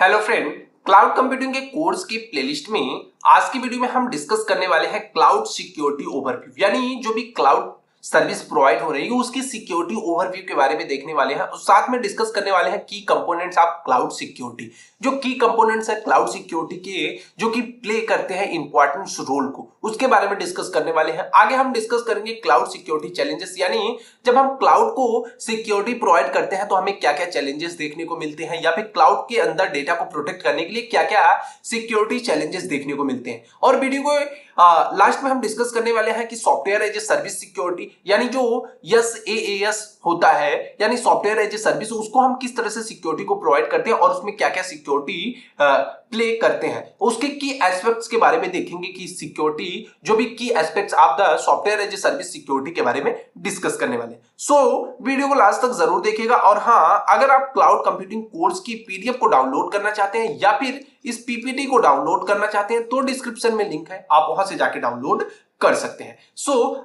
Hello friend, cloud computing के course की playlist में आज की वीडियो में हम डिस्कस करने वाले हैं क्लाउड सिक्योरिटी ओवरव्यू, यानी जो भी क्लाउड सर्विस प्रोवाइड हो रही है उसकी सिक्योरिटी ओवरव्यू के बारे में देखने वाले हैं और साथ में डिस्कस करने वाले हैं की कंपोनेंट्स ऑफ क्लाउड सिक्योरिटी। जो की कंपोनेंट्स है क्लाउड सिक्योरिटी के जो कि प्ले करते हैं इंपॉर्टेंट रोल को, उसके बारे में डिस्कस करने वाले हैं। आगे हम डिस्कस करेंगे क्लाउड सिक्योरिटी चैलेंजेस, यानी जब हम क्लाउड को सिक्योरिटी प्रोवाइड करते हैं तो हमें क्या क्या चैलेंजेस देखने को मिलते हैं, या फिर क्लाउड के अंदर डेटा को प्रोटेक्ट करने के लिए क्या क्या सिक्योरिटी चैलेंजेस देखने को मिलते हैं। और वीडियो को लास्ट में हम डिस्कस करने वाले हैं कि software as a service security, यानी जो SaaS होता है यानी सॉफ्टवेयर एज ए सर्विस, उसको हम किस तरह से सिक्योरिटी को प्रोवाइड करते हैं और उसमें क्या क्या सिक्योरिटी प्ले करते हैं, उसके की एस्पेक्ट्स के बारे में देखेंगे कि सिक्योरिटी जो भी की aspects of the software as a service security के बारे में डिस्कस करने वाले हैं। सो वीडियो को लास्ट तक जरूर देखिएगा। और हाँ, अगर आप क्लाउड कंप्यूटिंग कोर्स की PDF को डाउनलोड करना चाहते हैं या फिर इस PPT को डाउनलोड करना चाहते हैं तो डिस्क्रिप्शन में लिंक है, आप वहां से जाके डाउनलोड कर सकते हैं।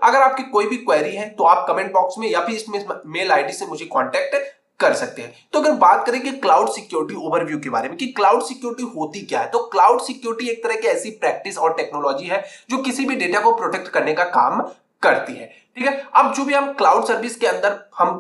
अगर आपकी कोई भी क्वेरी है तो आप कमेंट बॉक्स में या फिर इसमें मेल आईडी से मुझे कांटेक्ट कर सकते हैं। तो अगर बात करें कि क्लाउड सिक्योरिटी ओवरव्यू के बारे में कि क्लाउड सिक्योरिटी होती क्या है, तो क्लाउड सिक्योरिटी एक तरह की ऐसी प्रैक्टिस और टेक्नोलॉजी है जो किसी भी डेटा को प्रोटेक्ट करने का काम करती है। ठीक है, अब जो भी हम क्लाउड सर्विस के अंदर हम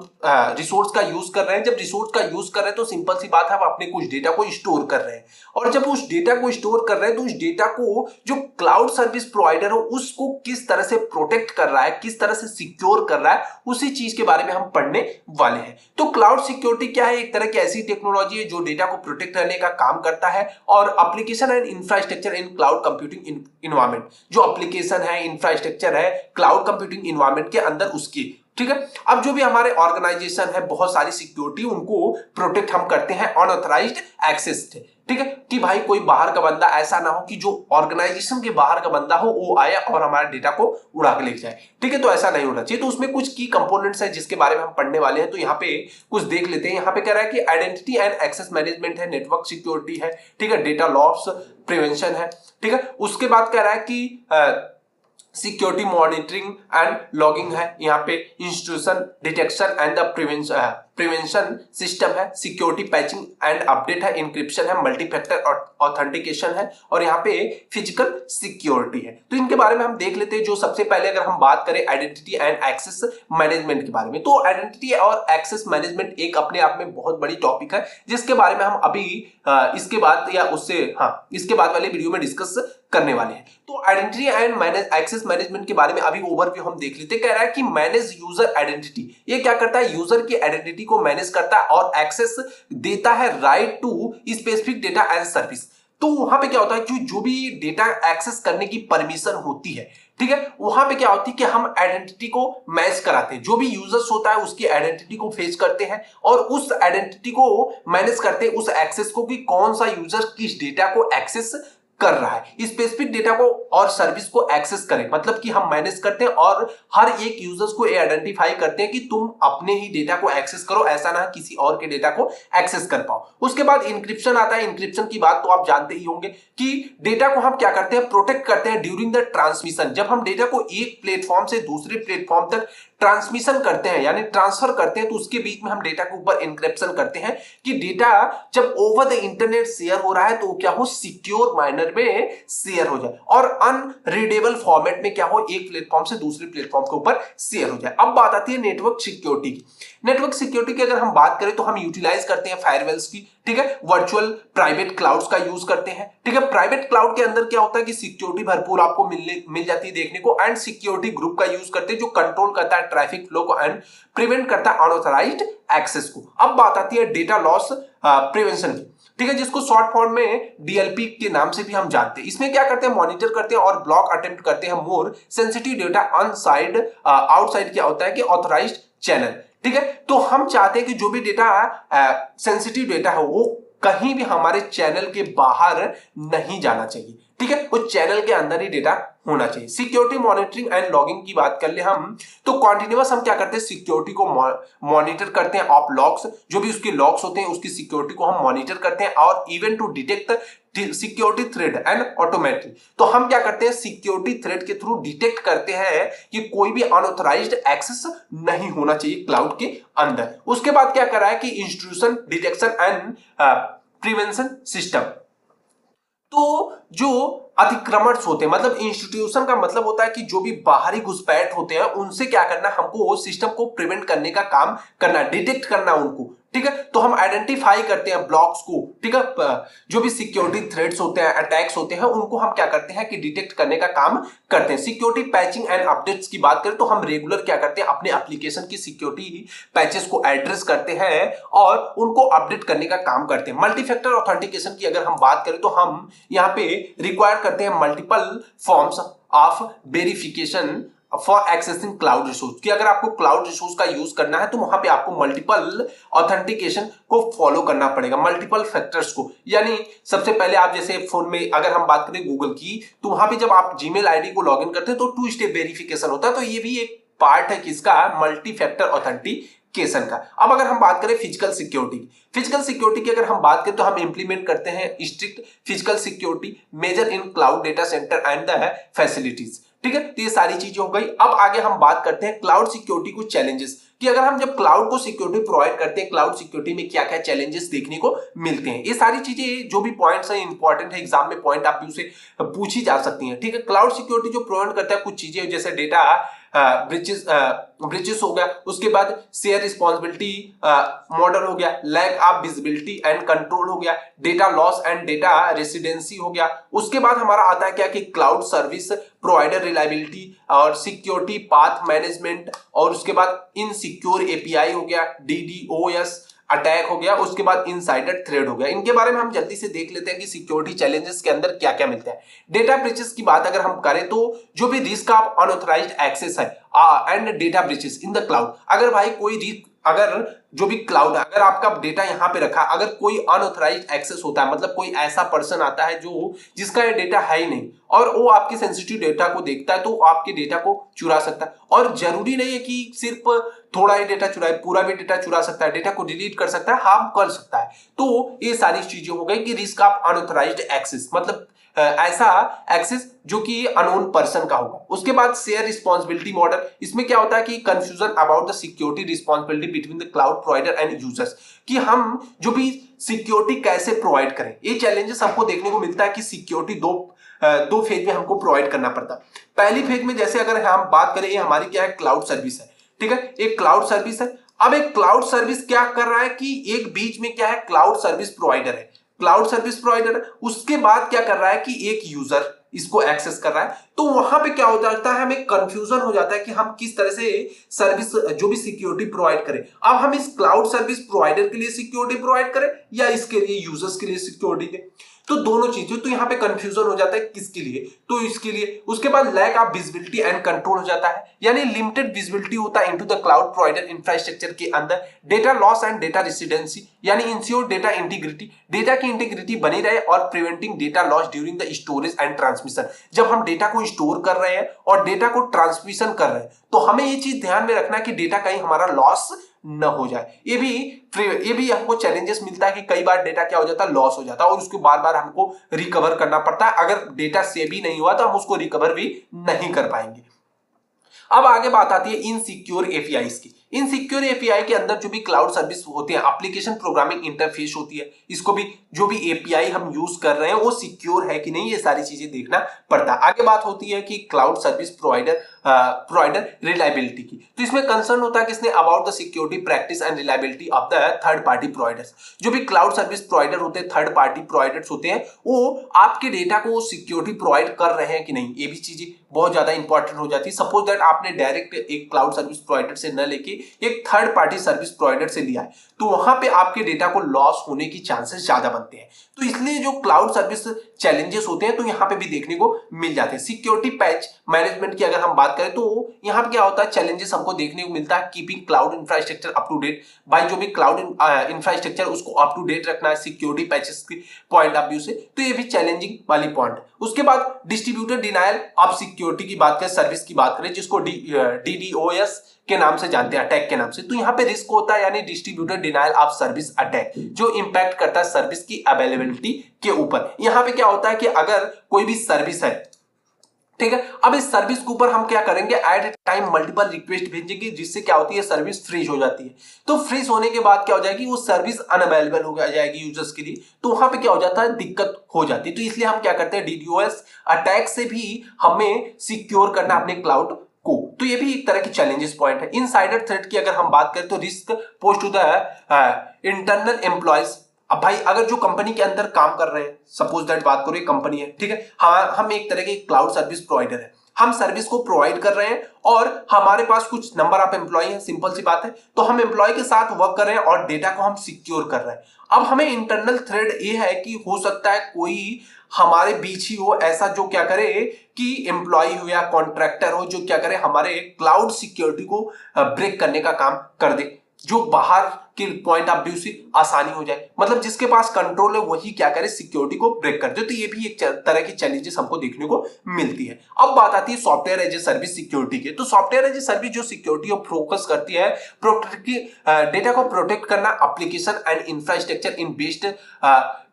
रिसोर्स का यूज कर रहे हैं, जब रिसोर्स का यूज कर रहे हैं तो सिंपल सी बात है, हम अपने कुछ डेटा को स्टोर कर रहे हैं। और जब उस डेटा को स्टोर कर रहे हैं तो उस डेटा को जो क्लाउड सर्विस प्रोवाइडर हो उसको किस तरह से प्रोटेक्ट कर रहा है, किस तरह से सिक्योर कर रहा है, उसी चीज के बारे में हम पढ़ने वाले हैं। तो क्लाउड सिक्योरिटी क्या है? एक तरह की ऐसी टेक्नोलॉजी है जो डेटा को प्रोटेक्ट करने का काम करता है। और application and infrastructure in cloud computing environment, जो एप्लीकेशन है, इंफ्रास्ट्रक्चर है क्लाउड कंप्यूटिंग इन्वायरमेंट के अंदर उसकी, ठीक है। अब जो भी हमारे ऑर्गेनाइजेशन है, बहुत सारी सिक्योरिटी उनको प्रोटेक्ट हम करते हैं अनऑथराइज्ड एक्सेस से, ठीक है, कि भाई कोई बाहर का बंदा ऐसा ना हो कि जो ऑर्गेनाइजेशन के बाहर का बंदा हो वो आए और हमारे डेटा को उड़ा के ले जाए, ठीक है। तो ऐसा नहीं होना चाहिए। तो उसमें कुछ की कंपोनेंट्स है जिसके बारे में हम पढ़ने वाले हैं। तो यहाँ पे कुछ देख लेते हैं। यहाँ पे कह रहा है कि आइडेंटिटी एंड एक्सेस मैनेजमेंट है, नेटवर्क सिक्योरिटी है, ठीक है, डेटा लॉस प्रिवेंशन है, ठीक है। उसके बाद कह रहा है कि सिक्योरिटी मॉनिटरिंग एंड लॉगिंग है, यहाँ पे institution detection and the prevention system है, सिक्योरिटी पैचिंग एंड अपडेट है, इंक्रिप्शन है, मल्टी फैक्टर ऑथेंटिकेशन है, और यहाँ पे फिजिकल सिक्योरिटी है। तो इनके बारे में हम देख लेते हैं। जो सबसे पहले अगर हम बात करें आइडेंटिटी एंड एक्सेस मैनेजमेंट के बारे में, तो आइडेंटिटी और एक्सेस मैनेजमेंट एक अपने आप में बहुत बड़ी टॉपिक है जिसके बारे में हम अभी इसके बाद या उससे इसके बाद वाले वीडियो में डिस्कस करने वाले हैं। तो आइडेंटिटी एंड एक्सेस मैनेजमेंट के बारे में अभी ओवरव्यू हम देख लेते हैं। कह रहा है कि मैनेज यूजर आइडेंटिटी, ये क्या करता है? यूजर की आइडेंटिटी को मैनेज करता है और एक्सेस देता है right to specific data and service. तो वहां पे क्या होता है कि जो भी डेटा एक्सेस करने की परमिशन होती है, ठीक है, वहां पे क्या होती है कि हम आइडेंटिटी को मैच कराते हैं। जो भी यूजर्स होता है उसकी आइडेंटिटी को फेच करते हैं और उस आइडेंटिटी को मैनेज करते हैं, उस एक्सेस को, कि कौन सा यूजर किस डेटा को एक्सेस कर रहा है, स्पेसिफिक डेटा को और सर्विस को एक्सेस करें, मतलब कि हम मैनेज करते हैं और हर एक यूजर्स को आइडेंटिफाई करते हैं कि तुम अपने ही डेटा को एक्सेस करो, ऐसा ना किसी और के डेटा को एक्सेस कर पाओ। उसके बाद इंक्रिप्शन आता है। इंक्रिप्शन की बात तो आप जानते ही होंगे कि डेटा को हम क्या करते हैं? प्रोटेक्ट करते हैं ड्यूरिंग द ट्रांसमिशन। जब हम डेटा को एक प्लेटफॉर्म से दूसरे प्लेटफॉर्म तक ट्रांसमिशन करते हैं यानी ट्रांसफर करते हैं, तो उसके बीच में हम डेटा के ऊपर इंक्रिप्शन करते हैं कि डेटा जब ओवर द इंटरनेट शेयर हो रहा है तो क्या हो? सिक्योर मैनर में शेयर हो जाए और अनरीडेबल फॉर्मेट में क्या हो? एक प्लेटफॉर्म से दूसरे प्लेटफॉर्म के ऊपर शेयर हो जाए। अब बात आती है नेटवर्क सिक्योरिटी की। नेटवर्क सिक्योरिटी की अगर हम बात करें तो हम यूटिलाइज करते हैं फायरवॉल्स की, ठीक है, वर्चुअल प्राइवेट क्लाउड्स का यूज करते हैं, ठीक है। प्राइवेट क्लाउड के अंदर क्या होता है कि सिक्योरिटी भरपूर आपको मिल जाती है देखने को, एंड सिक्योरिटी ग्रुप का यूज करते हैं जो कंट्रोल करता है ट्रैफिक फ्लो को एंड प्रिवेंट करता है अनऑथराइज्ड एक्सेस को। अब बात आती है डेटा लॉस प्रिवेंशन की, ठीक है, जिसको शॉर्ट फॉर्म में DLP के नाम से भी हम जानते हैं। इसमें क्या करते हैं? मॉनिटर करते हैं और ब्लॉक अटेम्प्ट करते हैं more sensitive data onside outside क्या होता है कि ऑथराइज्ड चैनल, ठीक है। तो हम चाहते हैं कि जो भी डेटा सेंसिटिव डेटा है वो कहीं भी हमारे चैनल के बाहर नहीं जाना चाहिए, ठीक है, वो चैनल के अंदर ही डेटा होना चाहिए। सिक्योरिटी मॉनिटरिंग एंड लॉगिंग की बात कर ले हम, तो कॉन्टिन्यूअस हम क्या करते हैं? सिक्योरिटी को मॉनिटर करते हैं ऑफ लॉग्स, जो भी उसके लॉग्स होते हैं उसकी सिक्योरिटी को हम मॉनिटर करते हैं, और even to detect security threat and automatic, तो हम क्या करते हैं? सिक्योरिटी थ्रेड के थ्रू डिटेक्ट करते हैं कि कोई भी अनऑथराइज्ड एक्सेस नहीं होना चाहिए क्लाउड के अंदर। उसके बाद क्या कर रहा है कि institution detection and prevention system. तो जो अतिक्रमण होते हैं, मतलब इंस्टीट्यूशन का मतलब होता है कि जो भी बाहरी घुसपैठ होते हैं उनसे क्या करना, हमको वो सिस्टम को प्रिवेंट करने का काम करना, डिटेक्ट करना उनको, ठीक है। तो हम आइडेंटिफाई करते हैं ब्लॉक्स को, ठीक है। जो भी सिक्योरिटी थ्रेट्स होते हैं, अटैक्स होते हैं, उनको हम क्या करते हैं कि डिटेक्ट करने का काम करते हैं। सिक्योरिटी पैचिंग एंड अपडेट्स की बात करें तो हम रेगुलर क्या करते हैं, अपने एप्लीकेशन की सिक्योरिटी पैचेस को एड्रेस करते हैं और उनको अपडेट करने का काम करते हैं। मल्टी फैक्टर ऑथेंटिकेशन की अगर हम बात करें तो हम यहाँ पे रिक्वायर करते हैं multiple forms of verification for accessing cloud resource, कि अगर आपको क्लाउड रिसोर्स का यूज करना है तो वहां पे आपको मल्टीपल ऑथेंटिकेशन को फॉलो करना पड़ेगा, मल्टीपल फैक्टर्स को। यानी सबसे पहले आप जैसे फोन में अगर हम बात करें गूगल की, तो वहां पे जब आप जीमेल आईडी को लॉगिन करते हैं तो 2 स्टेप वेरिफिकेशन होता है। तो ये भी एक पार्ट है किसका, मल्टी फैक्टर ऑथेंटिकेशन का। अब अगर हम बात करें फिजिकल सिक्योरिटी की अगर हम बात करें तो हम इंप्लीमेंट करते हैं strict physical security measure in cloud data centre and the facilities, ठीक है। तो ये सारी चीजें हो गई। अब आगे हम बात करते हैं क्लाउड सिक्योरिटी को चैलेंजेस, कि अगर हम जब क्लाउड को सिक्योरिटी प्रोवाइड करते हैं, क्लाउड सिक्योरिटी में क्या क्या चैलेंजेस देखने को मिलते हैं। ये सारी चीजें जो भी पॉइंट्स हैं इंपॉर्टेंट है, एग्जाम में पॉइंट आप से पूछी जा सकती हैं, ठीक है। क्लाउड सिक्योरिटी जो प्रोवाइड करता है कुछ चीजें जैसे डेटा ब्रिचेस हो गया, उसके बाद शेयर रिस्पॉन्सिबिलिटी मॉडल हो गया, lack of visibility and control हो गया, data loss and data residency हो गया। उसके बाद हमारा आता है क्या कि क्लाउड सर्विस प्रोवाइडर रिलायबिलिटी और सिक्योरिटी पाथ मैनेजमेंट, और उसके बाद इनसिक्योर एपीआई हो गया, डीडोएस अटैक हो गया, उसके बाद इनसाइडर थ्रेड हो गया। इनके बारे में हम जल्दी से देख लेते हैं कि सिक्योरिटी चैलेंजेस के अंदर क्या क्या मिलता है। डेटा ब्रीचेस की बात अगर हम करें तो जो भी रिस्क ऑफ अनऑथराइज्ड एक्सेस है and data breaches in the cloud, अगर भाई कोई रिस्क, अगर जो भी क्लाउड है, अगर आपका डेटा यहां पे रखा, अगर कोई अनऑथराइज्ड एक्सेस होता है, मतलब कोई ऐसा पर्सन आता है जो जिसका ये डेटा है ही नहीं और वो आपके सेंसिटिव डेटा को देखता है, तो आपके डेटा को चुरा सकता है। और जरूरी नहीं है कि सिर्फ थोड़ा ही डेटा चुराए, पूरा भी डेटा चुरा सकता है, डेटा को डिलीट कर सकता है, हार्म कर सकता है। तो ये सारी चीजें हो गई कि रिस्क ऑफ अनऑथराइज्ड एक्सेस, मतलब ऐसा एक्सेस जो कि अननोन पर्सन का होगा। उसके बाद शेयर रिस्पॉन्सिबिलिटी मॉडल, इसमें क्या होता है कि confusion about the security responsibility between the cloud provider and users, कि हम जो भी सिक्योरिटी कैसे प्रोवाइड करें। ये चैलेंजेस हमको देखने को मिलता है कि सिक्योरिटी दो फेज में हमको प्रोवाइड करना पड़ता है। पहली फेज में जैसे अगर हम बात करें, ये हमारी क्या है, क्लाउड सर्विस है, ठीक है। एक क्लाउड सर्विस है। अब एक क्लाउड सर्विस क्या कर रहा है कि एक बीच में क्या है, क्लाउड सर्विस प्रोवाइडर है, क्लाउड सर्विस प्रोवाइडर है। उसके बाद क्या कर रहा है कि एक यूजर इसको एक्सेस कर रहा है। तो वहां पे क्या होता है, हमें कंफ्यूजन हो जाता है कि हम किस तरह से सर्विस जो भी सिक्योरिटी प्रोवाइड करें। अब हम इस क्लाउड सर्विस प्रोवाइडर के लिए सिक्योरिटी प्रोवाइड करें या इसके लिए यूजर्स के लिए सिक्योरिटी दें, तो दोनों चीजें, तो यहां पे कंफ्यूजन हो जाता है किसके लिए, तो इसके लिए। उसके बाद lack of visibility and control हो जाता है, यानी लिमिटेड विजिबिलिटी होता है into the cloud provider infrastructure के अंदर। Data loss and data residency, यानी इंश्योर डेटा इंटीग्रिटी, डेटा की इंटीग्रिटी बनी रहे और preventing data loss during the storage and transmission. जब हम डेटा को स्टोर कर रहे हैं और डेटा को ट्रांसमिशन कर रहे हैं तो हमें ये चीज ध्यान में रखना है कि डेटा कहीं हमारा लॉस न हो जाए। ये भी हमको चैलेंजेस मिलता है कि कई बार डेटा क्या हो जाता है, लॉस हो जाता है और उसको बार बार हमको रिकवर करना पड़ता है। अगर डेटा सेव ही नहीं हुआ तो हम उसको रिकवर भी नहीं कर पाएंगे। अब आगे बात आती है इनसिक्योर एपीआईज की। इनसिक्योर एपीआई के अंदर जो भी क्लाउड सर्विस होती है, एप्लीकेशन प्रोग्रामिंग इंटरफेस होती है, इसको भी जो भी एपीआई हम यूज कर रहे हैं वो सिक्योर है कि नहीं, ये सारी चीजें देखना पड़ता है। आगे बात होती है कि क्लाउड सर्विस प्रोवाइडर रिलायबिलिटी की। तो इसमें कंसर्न होता है किसने, about the security practice and reliability of the third party providers. जो भी क्लाउड सर्विस प्रोवाइडर होते हैं, थर्ड पार्टी प्रोवाइडर्स होते हैं, वो आपके डेटा को सिक्योरिटी प्रोवाइड कर रहे हैं कि नहीं, ये भी चीजें बहुत ज्यादा इंपॉर्टेंट हो जाती है। सपोज दैट आपने डायरेक्ट एक क्लाउड सर्विस प्रोवाइडर से न लेके एक थर्ड पार्टी सर्विस प्रोवाइडर से लिया है, तो वहां पे आपके डेटा को लॉस होने की चांसेस ज्यादा बनते हैं। तो इसलिए जो क्लाउड सर्विस चैलेंजेस होते हैं तो यहाँ पे भी देखने को मिल जाते हैं। सिक्योरिटी पैच मैनेजमेंट की अगर हम बात करें तो यहाँ पे क्या होता है, चैलेंजेस हमको देखने को मिलता है keeping cloud infrastructure up to date. भाई जो भी क्लाउड इंफ्रास्ट्रक्चर उसको अप टू डेट रखना है सिक्योरिटी पैचेस के पॉइंट ऑफ व्यू से, तो ये भी चैलेंजिंग वाली पॉइंट। उसके बाद डिस्ट्रीब्यूटेड डिनायल ऑफ सिक्योरिटी की बात करें, सर्विस की बात करें, जिसको डीडोएस के नाम से जानते हैं, अटैक के नाम से। तो यहाँ पे रिस्क होता है यानी distributed denial of service attack, जो इंपैक्ट करता है सर्विस की अवेलेबिलिटी के ऊपर। यहाँ पे क्या होता है कि अगर कोई भी सर्विस है, ठीक है। अब इस सर्विस के ऊपर हम क्या करेंगे, at a time multiple request भेजेंगे, जिससे क्या होती है, सर्विस फ्रीज हो जाती है। तो फ्रीज होने के बाद क्या हो जाएगी, वो सर्विस अनअवेलेबल हो जाएगी यूजर्स के लिए। तो वहां पे क्या हो जाता है, दिक्कत हो जाती है। तो इसलिए हम क्या करते हैं, डीडोस अटैक से भी हमें सिक्योर करना अपने क्लाउड को। तो ये भी एक तरह की चैलेंजेस पॉइंट है। इनसाइडर थ्रेट की अगर हम बात करें तो risk posed to the internal employees. अब भाई अगर जो कंपनी के अंदर काम कर रहे हैं, सपोज दैट बात करो एक कंपनी है, ठीक है, हम एक तरह के क्लाउड सर्विस प्रोवाइडर है, हम सर्विस को प्रोवाइड कर रहे हैं और हमारे पास कुछ नंबर ऑफ एम्प्लॉय है, सिंपल सी बात है। तो हम एम्प्लॉय के साथ वर्क कर रहे हैं और डेटा को हम सिक्योर कर रहे हैं। अब हमें इंटरनल थ्रेड ये है कि हो सकता है कोई हमारे बीच ही हो ऐसा जो क्या करे कि एम्प्लॉय हो या कॉन्ट्रैक्टर हो, जो क्या करे हमारे क्लाउड सिक्योरिटी को ब्रेक करने का काम कर दे, जो बाहर के पॉइंट ऑफ व्यू से आसानी हो जाए। मतलब जिसके पास कंट्रोल है वही क्या करे, सिक्योरिटी को ब्रेक कर दे। तो ये भी एक तरह की चैलेंजेस हमको देखने को मिलती है। अब बात आती है software as a service security की। तो सॉफ्टवेयर एज ए सर्विस जो सिक्योरिटी और फोकस करती है डेटा को प्रोटेक्ट करना, application and infrastructure in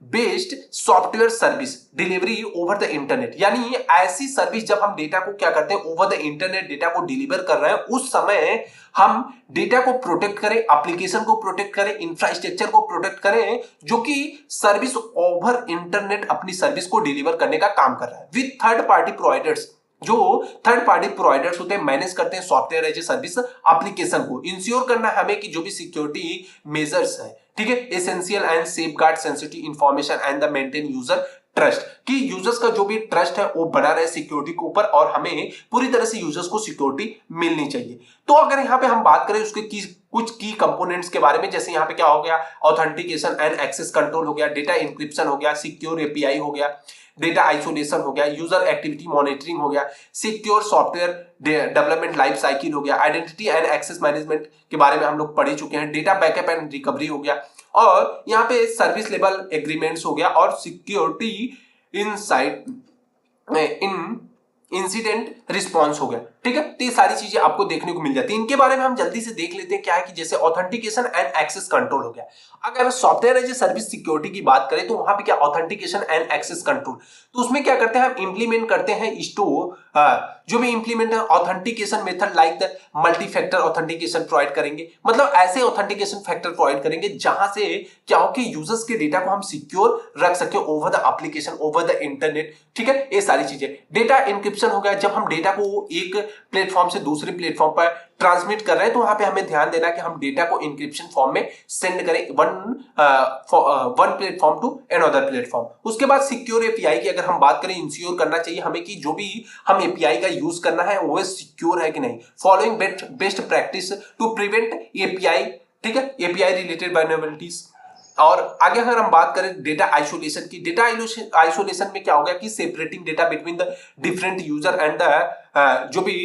based software service delivery over the internet. यानी ऐसी सर्विस जब हम डेटा को क्या करते हैं, ओवर द इंटरनेट डेटा को डिलीवर कर रहे हैं, उस समय हम डेटा को प्रोटेक्ट करें, एप्लीकेशन को प्रोटेक्ट करें, इंफ्रास्ट्रक्चर को प्रोटेक्ट करें, जो कि सर्विस ओवर इंटरनेट अपनी सर्विस को डिलीवर करने का काम कर रहा है विद थर्ड पार्टी प्रोवाइडर्स। जो थर्ड पार्टी प्रोवाइडर्स होते हैं मैनेज करते हैं software as a service application को। इंश्योर करना हमें कि जो भी सिक्योरिटी मेजर्स है, ठीक है, essential and safeguard sensitive information and the maintain user trust, कि यूजर्स का जो भी ट्रस्ट है वो बना रहे सिक्योरिटी के ऊपर और हमें पूरी तरह से यूजर्स को सिक्योरिटी मिलनी चाहिए। तो अगर यहाँ पे हम बात करें उसके कुछ की कंपोनेंट्स के बारे में, जैसे यहाँ पे क्या हो गया, ऑथेंटिकेशन एंड एक्सेस कंट्रोल हो गया, डेटा इंक्रिप्शन हो गया, सिक्योर एपीआई हो गया, डेटा आइसोलेशन हो गया, यूजर एक्टिविटी मॉनिटरिंग हो गया, secure software development life cycle हो गया, आइडेंटिटी एंड एक्सेस मैनेजमेंट के बारे में हम लोग पढ़ चुके हैं, डेटा बैकअप एंड रिकवरी हो गया, और यहाँ पे सर्विस लेवल एग्रीमेंट्स हो गया, और security inside in incident response हो गया। ठीक है, तो ये सारी चीजें आपको देखने को मिल जाती है। इनके बारे में हम जल्दी से देख लेते हैं। क्या है कि जैसे ऑथेंटिकेशन एंड एक्सेस कंट्रोल हो गया। अगर software as a service security की बात करें तो वहां पे क्या ऑथेंटिकेशन एंड एक्सेस कंट्रोल, तो उसमें क्या करते हैं हम इंप्लीमेंट करते हैं जो भी implement authentication method like the multi factor authentication provide करेंगे। मतलब ऐसे ऑथेंटिकेशन फैक्टर प्रोवाइड करेंगे जहां से क्या हो कि यूजर्स के डेटा को हम सिक्योर रख सके over the application, over the internet. ठीक है, ये सारी चीजें। डेटा इंक्रिप्शन हो गया, जब हम डेटा को एक प्लेटफॉर्म से दूसरे प्लेटफॉर्म पर ट्रांसमिट कर रहे हैं तो वहां पे हमें ध्यान देना कि हम डेटा को इंक्रिप्शन फॉर्म में सेंड करें one platform to another platform. उसके बाद सिक्योर एपीआई की अगर हम बात करें, इंश्योर करना चाहिए हमें कि जो भी हम एपीआई का यूज करना है वो सिक्योर है कि नहीं, following best practice to prevent API, ठीक है, एपीआई रिलेटेड वल्नरेबिलिटीज। और आगे अगर हम बात करें डेटा आइसोलेशन की, डेटा आइसोलेशन में क्या हो गया कि separating data between the different user and the जो भी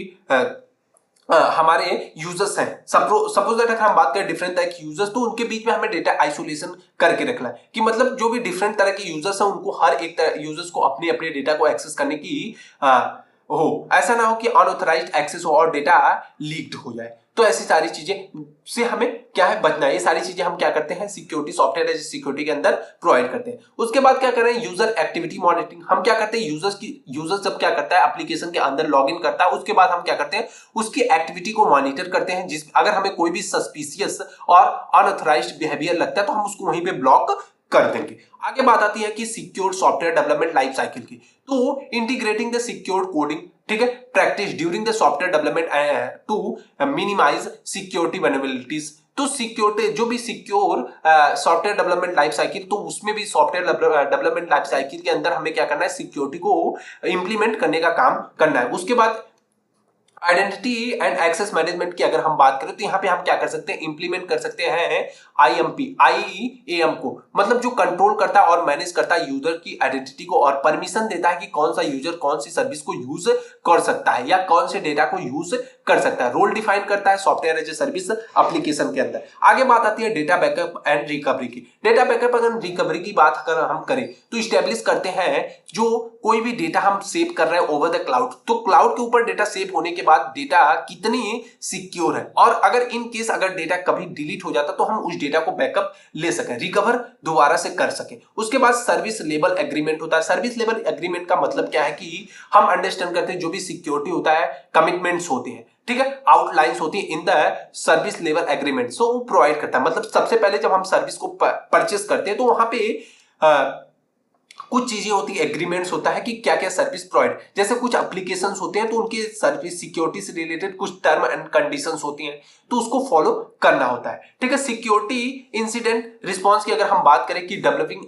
हमारे यूजर्स हैं, सपोज दैट अगर हम बात करें डिफरेंट तरह के यूजर्स, तो उनके बीच में हमें डेटा आइसोलेशन करके रखना है कि मतलब जो भी डिफरेंट तरह के यूजर्स हैं उनको हर एक यूजर्स को अपने अपने डेटा को एक्सेस करने की हो, ऐसा ना हो कि अनऑथराइज्ड एक्सेस हो और डेटा लीक्ड हो जाए। तो ऐसी सारी चीजें से हमें क्या है बचना है। ये सारी चीजें हम क्या करते हैं सिक्योरिटी सॉफ्टवेयर एज सिक्योरिटी के अंदर प्रोवाइड करते हैं। उसके बाद क्या कर रहे हैं यूजर एक्टिविटी मॉनिटरिंग। हम क्या करते हैं यूजर्स जब क्या करता है एप्लीकेशन के अंदर लॉगिन करता है, उसके बाद हम क्या करते हैं उसकी एक्टिविटी को मॉनिटर करते हैं। अगर हमें कोई भी सस्पिशियस और अनऑथराइज्ड बिहेवियर लगता है तो हम उसको वहीं पे ब्लॉक कर देंगे। आगे बात आती है कि secure software development life cycle की, तो इंटीग्रेटिंग द सिक्योर कोडिंग, ठीक है, practice during the software development to minimise security vulnerabilities. तो सिक्योरिटी जो भी secure software development life cycle, तो उसमें भी सॉफ्टवेयर डेवलपमेंट लाइफ साइकिल के अंदर हमें क्या करना है सिक्योरिटी को इंप्लीमेंट करने का काम करना है। उसके बाद आइडेंटिटी एंड एक्सेस मैनेजमेंट की अगर हम बात करें तो यहाँ पे हम क्या कर सकते हैं इंप्लीमेंट कर सकते हैं IAM को, मतलब जो कंट्रोल करता है और मैनेज करता है यूजर की आइडेंटिटी को और परमिशन देता है कि कौन सा यूजर कौन सी सर्विस को यूज कर सकता है या कौन से डेटा को यूज कर सकता है, रोल डिफाइन करता है software as a service application के अंदर। आगे बात आती है डेटा बैकअप एंड रिकवरी की। डेटा बैकअप एंड रिकवरी की बात अगर हम करें तो इस्टेब्लिश करते हैं जो कोई भी डेटा हम सेव कर रहे हैं ओवर द क्लाउड, तो क्लाउड के ऊपर डेटा सेव होने के बाद डेटा कितनी सिक्योर है, और अगर इन केस अगर डेटा कभी डिलीट हो जाता तो हम उस डेटा को बैकअप ले सकें, रिकवर दोबारा से कर सकें। उसके बाद सर्विस लेवल एग्रीमेंट होता है। सर्विस लेवल एग्रीमेंट का मतलब क्या है कि हम अंडरस्टैंड करते हैं जो भी सिक्योरिटी होता है, कमिटमेंट्स होते हैं, ठीक है, आउटलाइंस होती है in the service level agreement, so वो प्रोवाइड करता है। मतलब सबसे पहले जब हम सर्विस को परचेस करते हैं तो वहां पे कुछ चीजें होती है, एग्रीमेंट्स होता है कि क्या क्या सर्विस प्रोवाइड, जैसे कुछ एप्लीकेशंस होते हैं तो उनकी सर्विस सिक्योरिटी से रिलेटेड कुछ टर्म एंड कंडीशंस होती हैं तो उसको फॉलो करना होता है, ठीक है। सिक्योरिटी इंसिडेंट रिस्पांस की अगर हम बात करें कि developing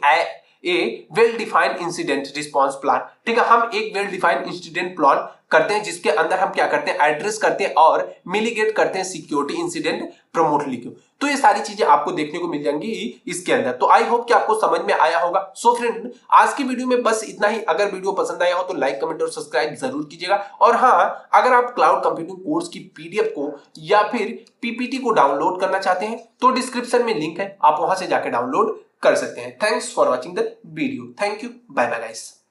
a well defined incident response plan, ठीक है, हम एक वेल डिफाइंड इंसिडेंट प्लान करते हैं जिसके अंदर हम क्या करते हैं, एड्रेस करते हैं और मिटिगेट करते हैं सिक्योरिटी इंसिडेंट प्रमोटली को। तो ये सारी चीजें आपको देखने को मिल जाएंगी इसके अंदर। तो आई होप कि आपको समझ में आया होगा। सो फ्रेंड, आज की वीडियो में बस इतना ही। अगर वीडियो पसंद आया हो तो लाइक कमेंट और सब्सक्राइब जरूर कीजिएगा। और हाँ, अगर आप क्लाउड कंप्यूटिंग कोर्स की पीडीएफ को या फिर पीपीटी को डाउनलोड करना चाहते हैं तो डिस्क्रिप्शन में लिंक है, आप वहां से जाकर डाउनलोड कर सकते हैं। Thanks for watching the video. Thank you, bye bye guys.